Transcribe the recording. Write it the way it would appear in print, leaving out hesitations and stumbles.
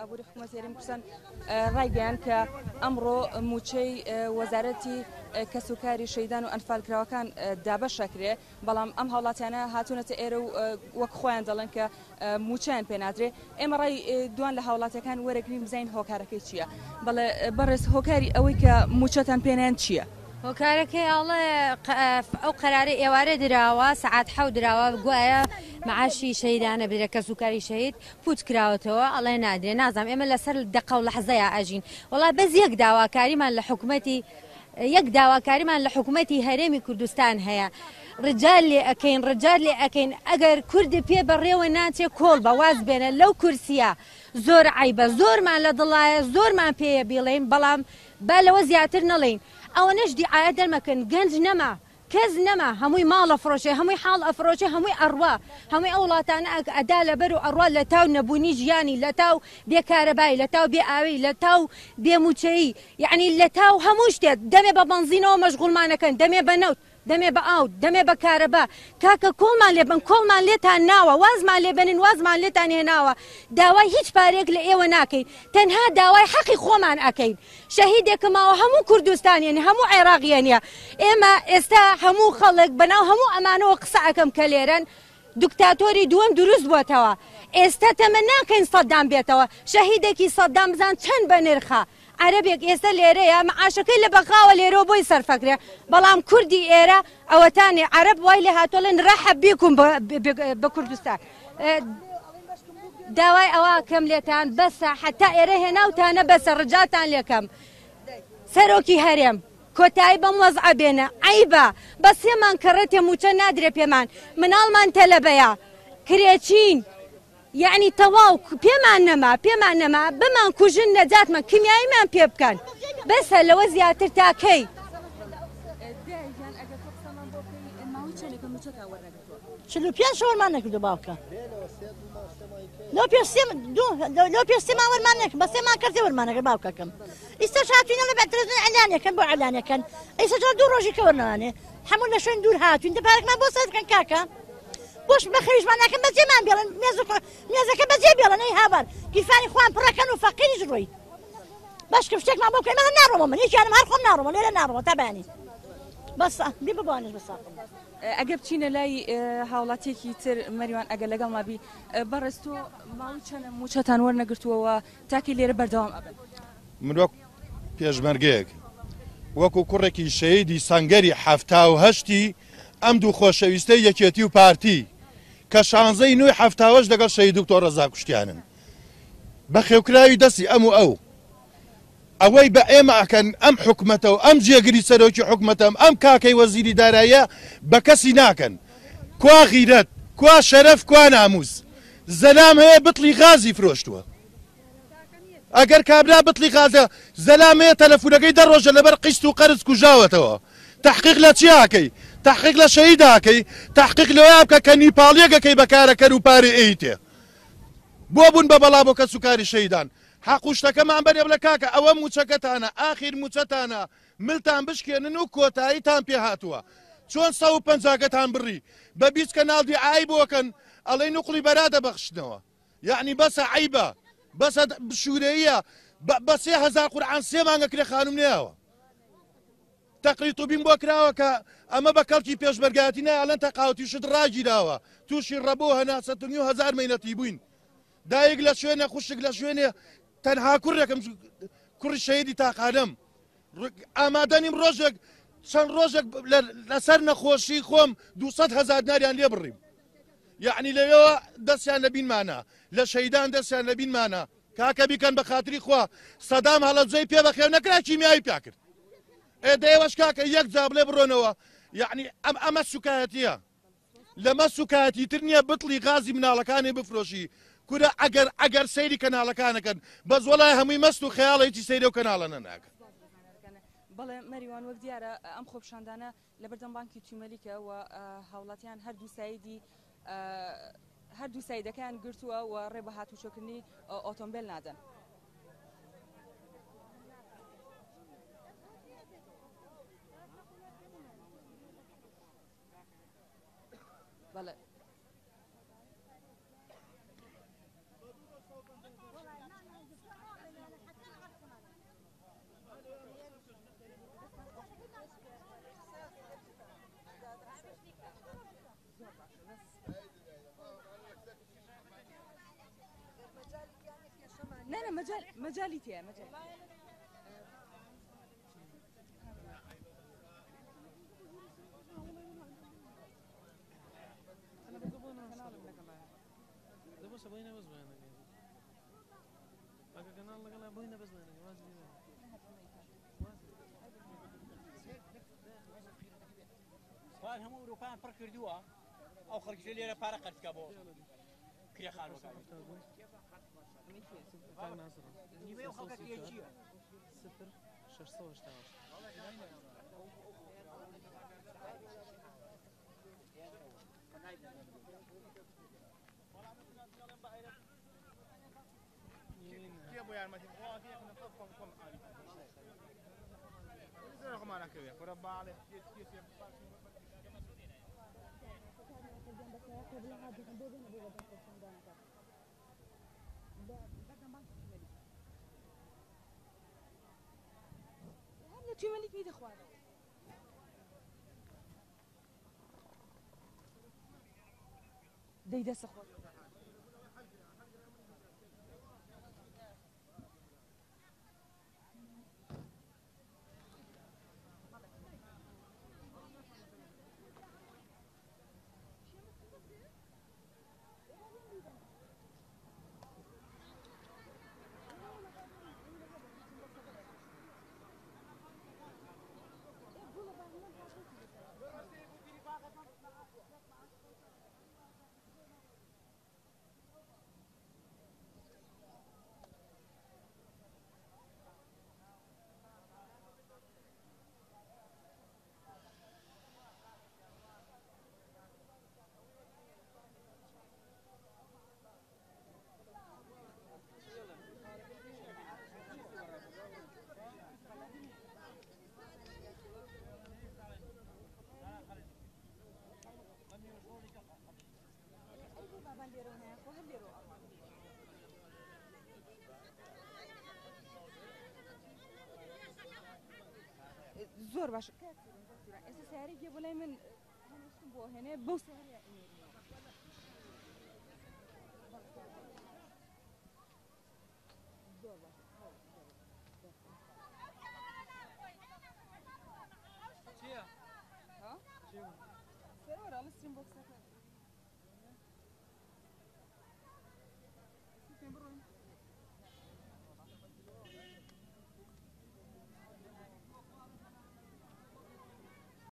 ئابووری حکوومەت هێرمی کوردستان ڕایگەیان کە ئەمڕۆ موچەی وەزارەتی کەسوکاری شەیدان و ئەنفالکراوەکان دابەشەکرێ بەڵام ئەم هاوڵاتیانە هاتوونەتە ئێرە و وەک خۆیان دەڵێن کە موچەیان پێنادرێ ئێمە ڕای دوان لە هاوڵاتیەکان وەرەگرین بزین هۆکارەکەی چییە بەڵێ بەڕێز هۆکاری ئەوەی کە موچەتان پێنیان چییە؟ هۆکارەکەی ئەڵێ ئەو قەرارەی ئێوارە دراوە سەعات حەو دراوە گوایە معاشی شەیدانە بدرێت کە سوکاری شەید پوت کراوەتەوە ئەڵێ نادرێ نازانم ئێمە لەسەر دەقە و لەحزەیە ئاژین وڵا بەس یەک داواکاریمان لە حکوومەتی هەرێمی کوردستان هەیە ڕجال لێ ئەەکەین ڕجال لێ ئەەکەین ئەگەر کوردی پێ بەڕێوە ناچێ کۆڵ بە واز بێنە لەو کورسیە زۆر عیبە زۆرمان لە دڵایە زۆرمان پێیە بیڵێن بەڵام با لەوە زیاتر نەڵێین ئەوە نەش دیعایە دەرمەکەن گەنج نەما کەس نەما هەمووی ماڵ ئەفرۆشێ هەمووی حاڵ ئەفرۆشێ هەمووی ئەڕوا هەمووی ئەو وڵاتانە ئەدا لەبەر و ئەڕوا لە تاو نەبوونی ژیانی لە تاو بێکارەبایی لە تاو بێ ئاوی لە تاو بێموچەیی یعنی لە تاو هەموو شتێک دەمێ بە بەنزینەوە مەشغوڵمانەکەن دەمێ بە نەوت دەمێ بە ئاوت دەمێ بە کارەبا کاکە کۆڵمان لێبن کۆڵمان لێتان ناوە وازمان لێبنین وازمان لێتان هێناوە داوای هیچ پارێک لە ئێوە ناکەین تەنها داوای حەقی خۆمان ئەکەین شەهیدێکماوە هەموو کوردستانیانی هەموو عێراقیێنە ئێمە ئێستا هەموو خەڵک بەناو هەموو ئەمانەوە قسە ئەەکەم کە لێرەن دوکتاتۆری دووەم دروست بووەتەوە ئێستا تەمە ناکەین سەددام بێتەوە شەهیدێکی سەددام بزان چەند بە نرخە عەرەبێک ئێستا لێرەیە مەعاشەکەی لە بەخاوە لێرەوە بۆی سەرفەکرێ بەڵام کوردی ئێرە ئەوەتانی عەرەب وای لێ هاتوڵێن ڕەحەب بیکم بە کوردستان داوای ئەوە کەم لێتان بەسە حتا ئێرە هێناوتانە بەسە ڕجاتان لێکەم سەرۆکی هەرێم کۆتایی بەم وەزعە بێنە عیبە بە سێمان کەڕەتێ موچە نادرێ پێمان مناڵمان تەلەبەیە کرێچین یعنی تەواو پێمان نەما بمان کوژن نەجاتمان کیمیاییمان پێ بکەن بەسە لەوە زیاتر تاکەی چلو پێنج شەوەمان نەکردو باوکە لۆ پێستی ماوەرمان نەکرد بە سێمان کەرتێ وەرمانەکە باوکەکەم ئیستا شاتوینە لە بەترێزن ئەلانەکەن بۆ ئەلانەکەن ئیستا جا دوو ڕۆژی کەوەرنەوانێ هەموو لە شوێن دوور هاتوین دەپارێکمان بۆ سەرکەن کاکە بۆش بەخەریشمان ناکەن بەجێمان بێڵن مێزەکە بەجێ بێڵن ئەی هاوار گیرفانی خوان پڕەکەن و فەقیریش ڕۆی باش کە شتێکمان بۆ بکەین من ناڕۆمە من هیچیانم هەر خۆم ناڕۆمە لێرە ناڕۆمە تابانی بەس بێ ببوانش بەساڵ ئەگە بچینە لای هاوڵاتێکی تر مەریوان ئەگە لەگەڵ مابی بەڕێز تۆ ماوەی چەندە موچەتان وەرنەگرتووەوە تاکی لێرە بەردەوام ئەبن من وەک پێشمەرگەیەک وەکو کوڕێکی شەهیدی سەنگەری 78 ئەم دوو خۆشەویستەی یەکێتی و پارتی کە 16 نوێی 78 لەگەڵ شەهید دکتۆر ڕەزا کوشتیانن بە خێوکراوی دەستی ئەم و ئەوەی بە ئێمە ئەکەن ئەم حکومەتە و ئەم جێگری سەرۆکی حکومەتەم ئەم کاکەی وەزیری داراییە بە کەسی ناکەن کوا غیرەت کوا شەرەف کوا ناموس زەلام هەیە بتڵی غازی فرۆشتووە ئەگەر کابرا بتڵی غازە زەلام هەیە تەلەفونەکەی دەڕۆژە لەبەر قیست و قەرز کوژاوەتەوە تحقیق لە چیاکەی تحقیق لە شەهیداکەی تحقیق لەوە بکە کە نیپاڵیەکەکەی بەکارەکەن و پارێ ئەیتێ بۆ بوون بە بەڵا بۆ کە سوکاری شەیدان حەقوشتەکەمان بەرێ بڵە کاکە ئەوە موچەکەتانە ئاخیر موچەتانە ملتان بشکێنن و کۆتاییتان پێ هاتووە چۆن 150 بڕی بە بیست کە ناڵدی ئای بۆکەن ئەڵێ نوقڵی بەرا دەبەخشنەوە یعنی بەسە عیبە بەسە شوورەیە بە 3000 قورعان سێ مانگە کرێ خانوم نێەوە تەقریت و بین بۆ کراوە کە ئەمە بە کەڵکی پێشبەرگاتی نایڵەن تەقاوەتی شت ڕاگیراوە تووشی ڕەبۆ هەنا 100,000 مەینەتی بووین دایک لە شوێنە خوشک لە شوێنێ تەنها کوڕێکم کوڕی شەهیدی تاقانەم ئامادەنیم ڕۆژێک چەند ڕۆژێک لەسەر نەخۆشی خۆم 200,000 دیناریان لێ بڕیم یعنی لەوێەوە دەستیان لە بینمانە لە شەیدان دەستیان لە بینمانە کاکە بیکەن بە خاتری خوا سەدام هەڵەبجەی پێ بەخێو نەکرا کیمیایی پیا کرد ئێدەیەوەش کاکە یەک جابلێ بڕۆنەوە یعنی ئەمە سوکایەتیە لەمە سوکایەتی تر نییە بتڵی غازی مناڵەکانی بفرۆشی کورە ئەگەر سەیری کەناڵەکانەکەن بەس وەڵای هەمووی مەست و خەیاڵێکی سەیرە و کەناڵە ناکەن بەڵێ مەریوان وەک دیارە ئەم خۆپشاندانە لە بەردەم بانکی تومەلیکە و هاوڵاتیان هەردوو سایدەکان گرتووە و ڕێ بە هاتوچۆکردنی ئۆتۆمبیل نادەن بەڵێ مجالي تيا مجال أنا بقبضنا ده بس أبوينا بس بينا أكيد كنا الله كلا أبوينا بس بينا واجد سؤال هم أوروبا فرق كردوا أو خرج جليرة فرق قد كابو كريه خالو كابو كان ناصر نيمة وخلق كيجي 0616 كي أبو يا المتين واقعي إحنا كم عالي إذا رقم أنا كذا كربا عليه كيس هلا تي مالك ميد اخوانك ديدا سخوت زور باش اسا سعري جيبوا لي من هنا بو هنا بو سعري